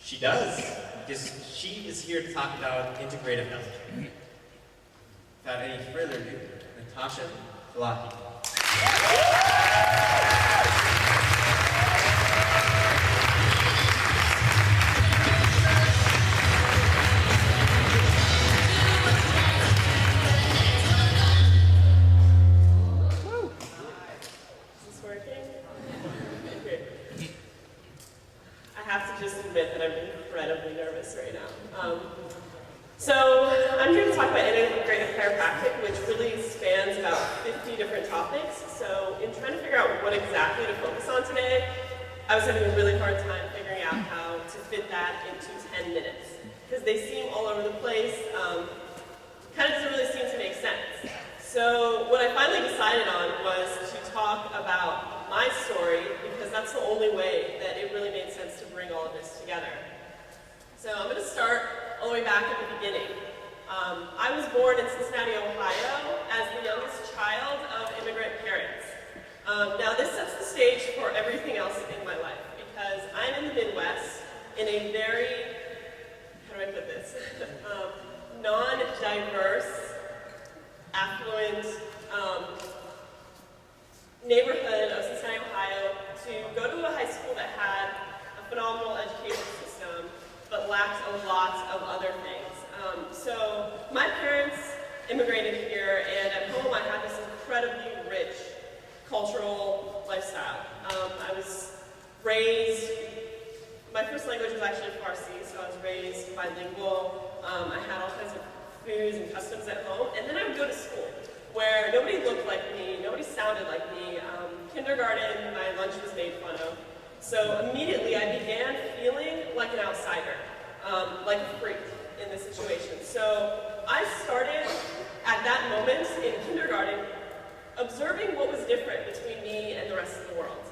She does, because she is here to talk about integrative health. Without any further ado, Natasha Fallahi. Is this working? Okay. I have to just admit that I'm incredibly nervous right now. So I'm here to talk about integrative chiropractic, which really spans about 50 different topics. So in trying to figure out what exactly to focus on today, I was having a really hard time figuring out how to fit that into 10 minutes. Because they seem all over the place, kind of doesn't really seem to make sense. So what I finally decided on was to talk about my story, because that's the only way that it really made sense to bring all of this together. So I'm going to start all the way back at the beginning. I was born in Cincinnati, Ohio, as the youngest child of immigrant parents. Now this sets the stage for everything else in my life, because I'm in the Midwest, in a very, how do I put this, non-diverse, affluent neighborhood of Cincinnati, Ohio, to go to a high school that had a phenomenal education system, but lacked a lot of other things. So my parents immigrated here, and at home I had this incredibly rich cultural lifestyle. I was raised, my first language was actually Farsi, so I was raised bilingual. I had all kinds of foods and customs at home, and then I would go to school, where nobody looked like me, nobody sounded like me. Kindergarten, my lunch was made fun of. So immediately I began feeling like an outsider, like a freak in this situation. So I started at that moment in kindergarten observing what was different between me and the rest of the world,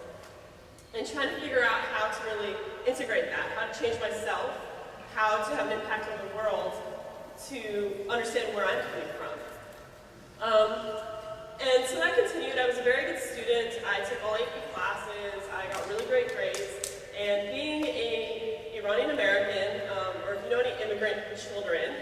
and trying to figure out how to really integrate that, how to change myself, how to have an impact on the world, to understand where I'm coming from. And so that continued. I was a very good student. I took all AP classes. I got really great grades. And being an Iranian American, or if you know any immigrant children,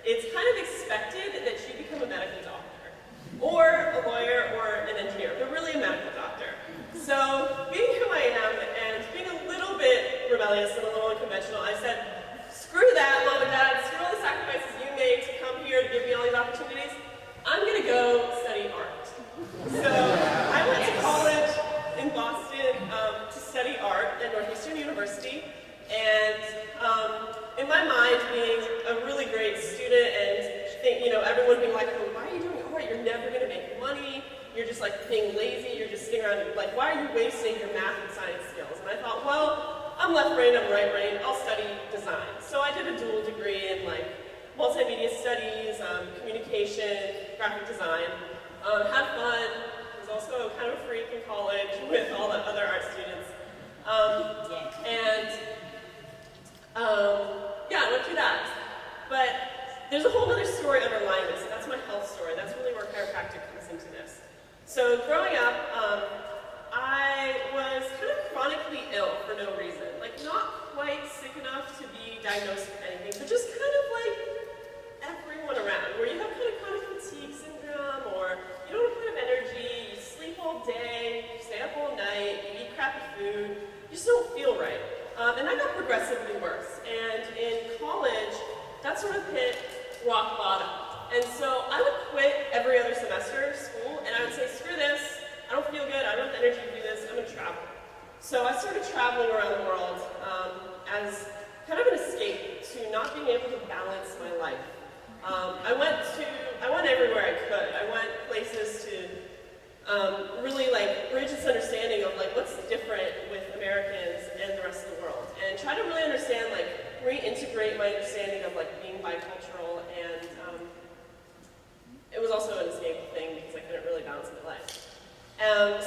it's kind of expected that you become a medical doctor, or a lawyer, or an engineer, but really a medical doctor. So being who I am, and being a little bit rebellious and a little unconventional, I said, screw that, Mom and Dad, screw all the sacrifices you made to come here to give me all these opportunities. I'm going to go study art. So I went to college in Boston to study art at Northeastern University, and in my mind, being a really great student and everyone being like, oh, why are you doing art? You're never going to make money. You're just like being lazy. You're just sitting around and like, why are you wasting your math and science skills? And I thought, well, I'm left brain, I'm right brain. I'll study design. So I did a dual degree in like multimedia studies, communication, graphic design. Had fun. Was also kind of a freak in college with all the other art students. I went through that. But there's a whole other story underlying this. That's my health story. That's really where chiropractic comes into this. So growing up, I was kind of chronically ill for no reason. Like not quite sick enough to be diagnosed with anything, but just kind of like everyone around, where you have kind of chronic fatigue syndrome, or you don't have kind of energy, you sleep all day, you stay up all night, you eat crappy food, you just don't feel right. And that got progressively worse. And in college, that sort of hit rock bottom. And so I would quit every other semester of school, and I would say, screw this, I don't feel good, I don't have the energy to do this, I'm going to travel. So I started traveling around the world as kind of an escape to not being able to balance my life. I went everywhere I could. I went places to really like bridge this understanding of like what's different with Americans and the rest of the world, and try to really understand, like reintegrate my understanding of like being bicultural, and it was also an escape thing because I couldn't really balance my life.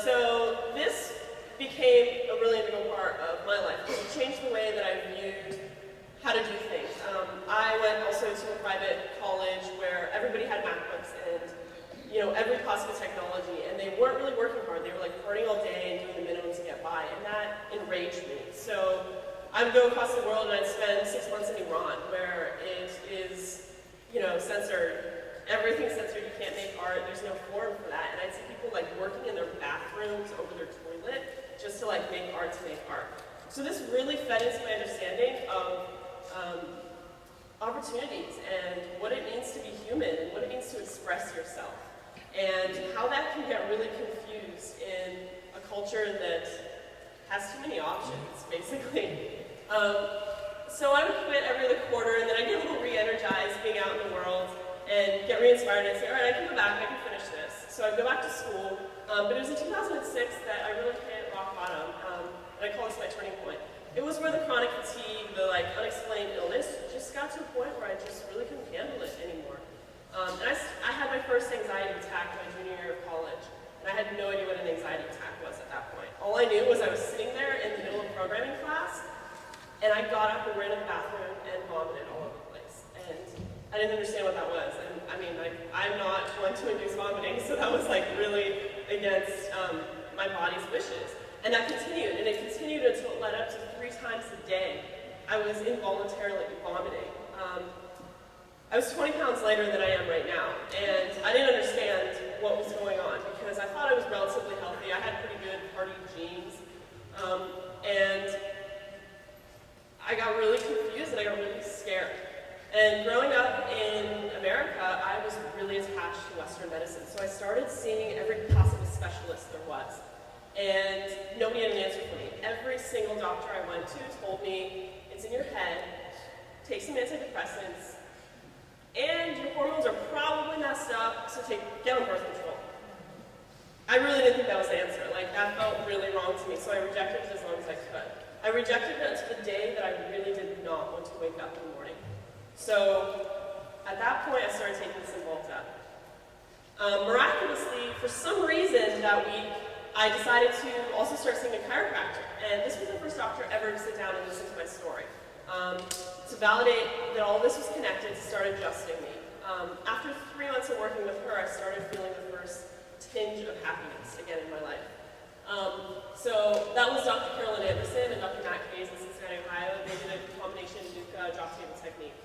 So this became a really integral part of my life. It changed the way that I viewed how to do things. I went also to a private college where everybody had MacBooks and every possible technology, and they weren't really working hard. They were like partying all day and doing the minimum to get by, and that enraged me. So I would go across the world and I'd spend 6 months in Iran, where it is, censored. Everything's censored. You can't make art. There's no forum for that. And I'd see people like working in their bathrooms over their toilet just to like make art to make art. So this really fed into my understanding of opportunities and what it means to be human and what it means to express yourself and how that can get really confused in a culture that has too many options, basically. So I would quit every other quarter, and then I'd get a little re-energized being out in the world and get re-inspired and say, all right, I can go back, I can finish this. So I'd go back to school, but it was in 2006 that I really hit rock bottom, and I call this my turning point. It was where the chronic fatigue, the like unexplained illness, just got to a point where I just really couldn't handle it anymore. And I had my first anxiety attack my junior year of college, and I had no idea what an anxiety attack was at that point. All I knew was I was sitting there in the middle of programming class, and I got up and ran to the bathroom and vomited all over the place. And I didn't understand what that was. And I mean, like, I'm not one to induce vomiting, so that was like really against my body's wishes. And that continued, and it continued until it led up to 3 times a day. I was involuntarily vomiting. I was 20 pounds lighter than I am right now, and I didn't understand what was going on because I thought I was relatively healthy. I had pretty good party genes, and I got really confused and I got really scared. And growing up in America, I was really attached to Western medicine, so I started seeing every possible specialist there was. And nobody had an answer for me. Every single doctor I went to told me, it's in your head, take some antidepressants, and your hormones are probably messed up, so get on birth control. I really didn't think that was the answer. Like, that felt really wrong to me, so I rejected it as long as I could. I rejected it until the day that I really did not want to wake up in the morning. So, at that point, I started taking Cymbalta. Miraculously, for some reason that week, I decided to also start seeing a chiropractor. And this was the first doctor ever to sit down and listen to my story. To validate that all this was connected, to start adjusting me. After 3 months of working with her, I started feeling the first tinge of happiness again in my life. So that was Dr. Carolyn Anderson and Dr. Matt Hayes in Cincinnati, Ohio. They did a combination Nuka drop table technique.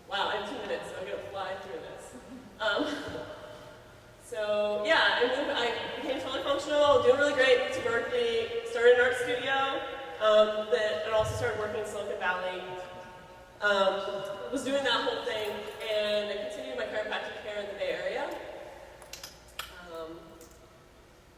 Wow, I have 2 minutes, so I'm going to fly through this. So yeah, I became totally functional, doing really great, moved to Berkeley, started an art studio, and also started working in Silicon Valley. Was doing that whole thing, and I continued my chiropractic care in the Bay Area.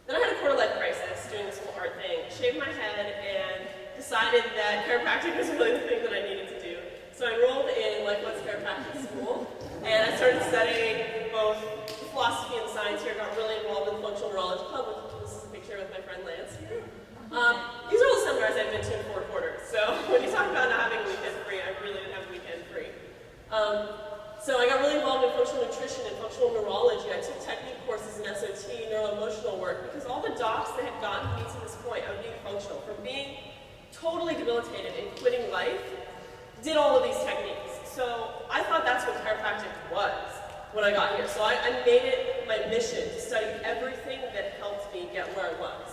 Then I had a quarter-life crisis doing this whole art thing, shaved my head, and decided that chiropractic was really the thing that I needed to do. So I enrolled in Life Chiropractic School, and I started studying both philosophy and science here. Got really involved in the Functional Neurology Club. This is a picture with my friend Lance here. These are all the seminars I've been to in 4 quarters. So when you talk about not having a weekend free, I really didn't have a weekend free. So I got really involved in functional nutrition and functional neurology. I took technique courses in SOT, neuroemotional work, because all the docs that had gotten me to this point of being functional, from being totally debilitated and quitting life, did all of these techniques. So I thought that's what chiropractic was when I got here. So I made it my mission to study everything that helped me get where I was.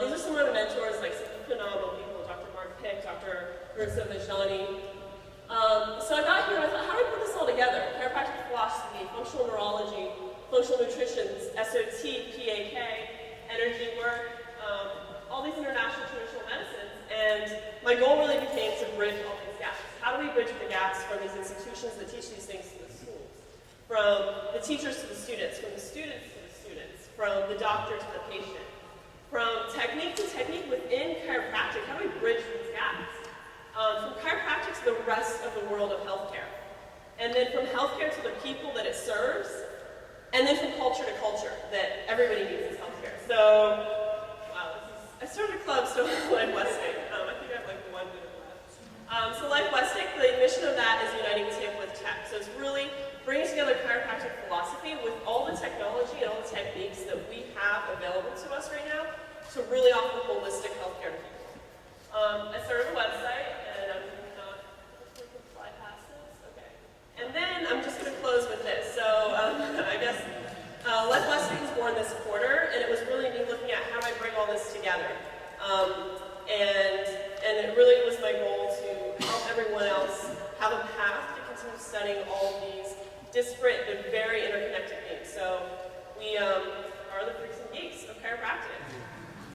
These are some of my mentors, like some phenomenal people, Dr. Mark Pick, Dr. Ursa Vajani. So I got here and I thought, how do I put this all together? Chiropractic philosophy, functional neurology, functional nutrition, SOT, PAK, energy work, all these international traditional medicines. And my goal really became to bridge all these gaps. How do we bridge the gaps from these institutions that teach these things to the schools? From the teachers to the students, from the students to the students, from the doctor to the patient, from technique to technique within chiropractic. How do we bridge these gaps? From chiropractic to the rest of the world of healthcare. And then from healthcare to the people that it serves, and then from culture to culture that everybody needs in healthcare. So, wow, I started a club, so Life Westing. I think I have like 1 minute left. So Life Westing, the mission of that is uniting tech with tech. So it's really bringing together chiropractic philosophy with all the technology and all the techniques that we have available to us right now to really offer holistic healthcare to people. I started a website, and I'm not we can fly past this. Okay. And then I'm just going to close with this. So I guess Life Westing was born this quarter, and it was really me looking at how do I bring all this together. and it really was my goal to help everyone else have a path to continue studying all of these disparate but very interconnected things. So we are the freaks and geeks of chiropractic.